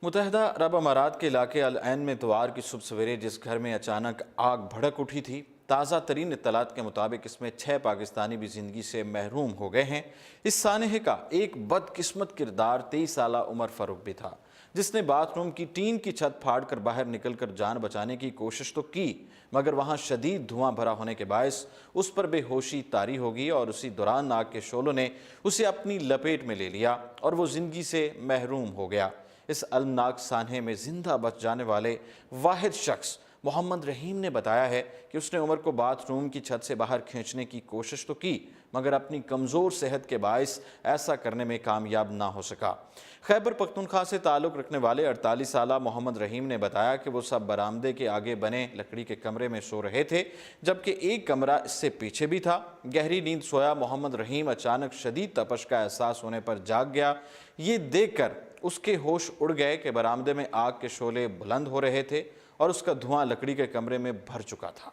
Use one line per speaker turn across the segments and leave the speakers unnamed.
متحدہ عرب امارات کے علاقے العین میں اتوار کی صبح سویرے جس گھر میں اچانک آگ بھڑک اٹھی تھی، تازہ ترین اطلاعات کے مطابق اس میں 6 پاکستانی بھی زندگی سے محروم ہو گئے ہیں۔ اس سانحے کا ایک بدقسمت کردار 23 سالہ عمر فاروق بھی تھا، جس نے باتھ روم کی ٹین کی چھت پھاڑ کر باہر نکل کر جان بچانے کی کوشش تو کی، مگر وہاں شدید دھواں بھرا ہونے کے باعث اس پر بے ہوشی طاری ہو گئی اور اسی دوران آگ کے شعلوں نے اسے اپنی لپیٹ میں لے لیا اور وہ زندگی سے محروم ہو گیا۔ اس المناک سانحے میں زندہ بچ جانے والے واحد شخص محمد رحیم نے بتایا ہے کہ اس نے عمر کو باتھ روم کی چھت سے باہر کھینچنے کی کوشش تو کی، مگر اپنی کمزور صحت کے باعث ایسا کرنے میں کامیاب نہ ہو سکا۔ خیبر پختونخوا سے تعلق رکھنے والے 48 سالہ محمد رحیم نے بتایا کہ وہ سب برآمدے کے آگے بنے لکڑی کے کمرے میں سو رہے تھے، جبکہ ایک کمرہ اس سے پیچھے بھی تھا۔ گہری نیند سویا محمد رحیم اچانک شدید تپش کا احساس ہونے پر جاگ گیا۔ یہ دیکھ کر اس کے ہوش اڑ گئے کہ برآمدے میں آگ کے شعلے بلند ہو رہے تھے اور اس کا دھواں لکڑی کے کمرے میں بھر چکا تھا۔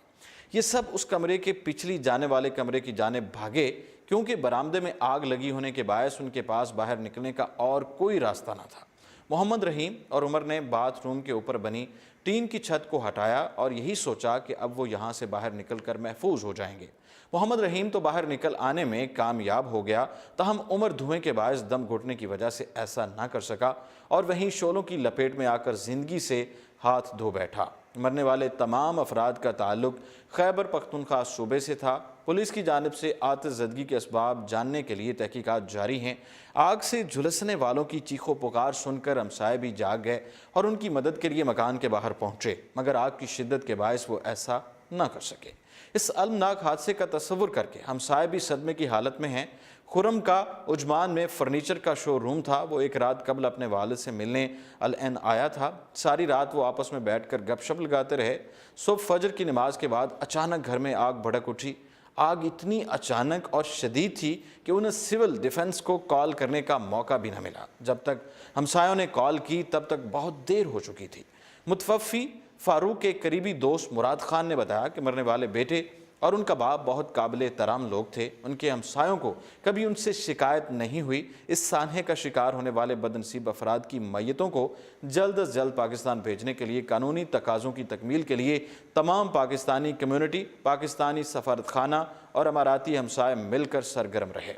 یہ سب اس کمرے کے پچھلی جانے والے کمرے کی جانب بھاگے، کیونکہ برآمدے میں آگ لگی ہونے کے باعث ان کے پاس باہر نکلنے کا اور کوئی راستہ نہ تھا۔ محمد رحیم اور عمر نے باتھ روم کے اوپر بنی ٹین کی چھت کو ہٹایا اور یہی سوچا کہ اب وہ یہاں سے باہر نکل کر محفوظ ہو جائیں گے۔ محمد رحیم تو باہر نکل آنے میں کامیاب ہو گیا، تاہم عمر دھوئیں کے باعث دم گھٹنے کی وجہ سے ایسا نہ کر سکا اور وہیں شعلوں کی لپیٹ میں آ کر زندگی سے ہاتھ دھو بیٹھا۔ مرنے والے تمام افراد کا تعلق خیبر پختونخوا صوبے سے تھا۔ پولیس کی جانب سے آتش زدگی کے اسباب جاننے کے لیے تحقیقات جاری ہیں۔ آگ سے جھلسنے والوں کی چیخ و پکار سن کر ہمسائے بھی جاگ گئے اور ان کی مدد کے لیے مکان کے باہر پہنچے، مگر آگ کی شدت کے باعث وہ ایسا نہ کر سکے۔ اس المناک حادثے کا تصور کر کے ہمسائے بھی صدمے کی حالت میں ہیں۔ خرم کا عجمان میں فرنیچر کا شو روم تھا۔ وہ ایک رات قبل اپنے والد سے ملنے العین آیا تھا۔ ساری رات وہ آپس میں بیٹھ کر گپ شپ لگاتے رہے۔ صبح فجر کی نماز کے بعد اچانک گھر میں آگ بھڑک اٹھی۔ آگ اتنی اچانک اور شدید تھی کہ انہیں سول ڈیفنس کو کال کرنے کا موقع بھی نہ ملا۔ جب تک ہمسایوں نے کال کی تب تک بہت دیر ہو چکی تھی۔ متوفی فاروق کے قریبی دوست مراد خان نے بتایا کہ مرنے والے بیٹے اور ان کا باپ بہت قابل احترام لوگ تھے۔ ان کے ہمسایوں کو کبھی ان سے شکایت نہیں ہوئی۔ اس سانحے کا شکار ہونے والے بدنصیب افراد کی میتوں کو جلد از جلد پاکستان بھیجنے کے لیے قانونی تقاضوں کی تکمیل کے لیے تمام پاکستانی کمیونٹی، پاکستانی سفارتخانہ اور اماراتی ہمسائے مل کر سرگرم رہے،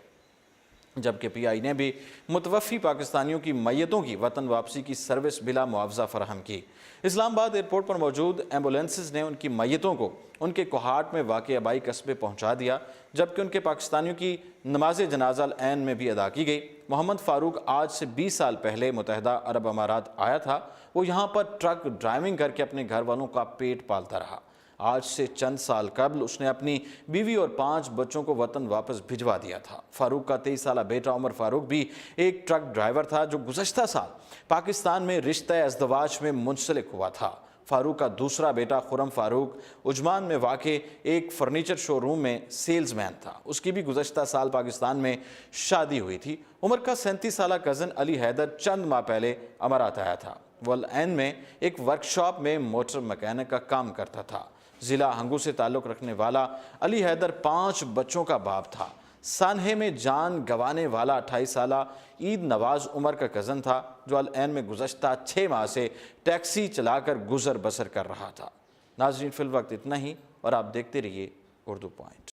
جبکہ پی آئی نے بھی متوفی پاکستانیوں کی میتوں کی وطن واپسی کی سروس بلا معاوضہ فراہم کی۔ اسلام آباد ایئرپورٹ پر موجود ایمبولینسز نے ان کی میتوں کو ان کے کوہاٹ میں واقع آبائی قصبے پہنچا دیا، جبکہ ان کے پاکستانیوں کی نماز جنازہ العین میں بھی ادا کی گئی۔ محمد فاروق آج سے 20 سال پہلے متحدہ عرب امارات آیا تھا۔ وہ یہاں پر ٹرک ڈرائیونگ کر کے اپنے گھر والوں کا پیٹ پالتا رہا۔ آج سے چند سال قبل اس نے اپنی بیوی اور 5 بچوں کو وطن واپس بھجوا دیا تھا۔ فاروق کا 23 سالہ بیٹا عمر فاروق بھی ایک ٹرک ڈرائیور تھا جو گزشتہ سال پاکستان میں رشتہ ازدواج میں منسلک ہوا تھا۔ فاروق کا دوسرا بیٹا خرم فاروق عجمان میں واقع ایک فرنیچر شو روم میں سیلز مین تھا۔ اس کی بھی گزشتہ سال پاکستان میں شادی ہوئی تھی۔ عمر کا 37 سالہ کزن علی حیدر چند ماہ پہلے امارات آیا تھا۔ وہ العین میں ایک ورکشاپ میں موٹر مکینک کا کام کرتا تھا۔ ضلع ہنگو سے تعلق رکھنے والا علی حیدر 5 بچوں کا باپ تھا۔ سانحے میں جان گنوانے والا 28 سالہ عید نواز عمر کا کزن تھا، جو العین میں گزشتہ 6 ماہ سے ٹیکسی چلا کر گزر بسر کر رہا تھا۔ ناظرین، فی الوقت اتنا ہی اور آپ دیکھتے رہیے اردو پوائنٹ۔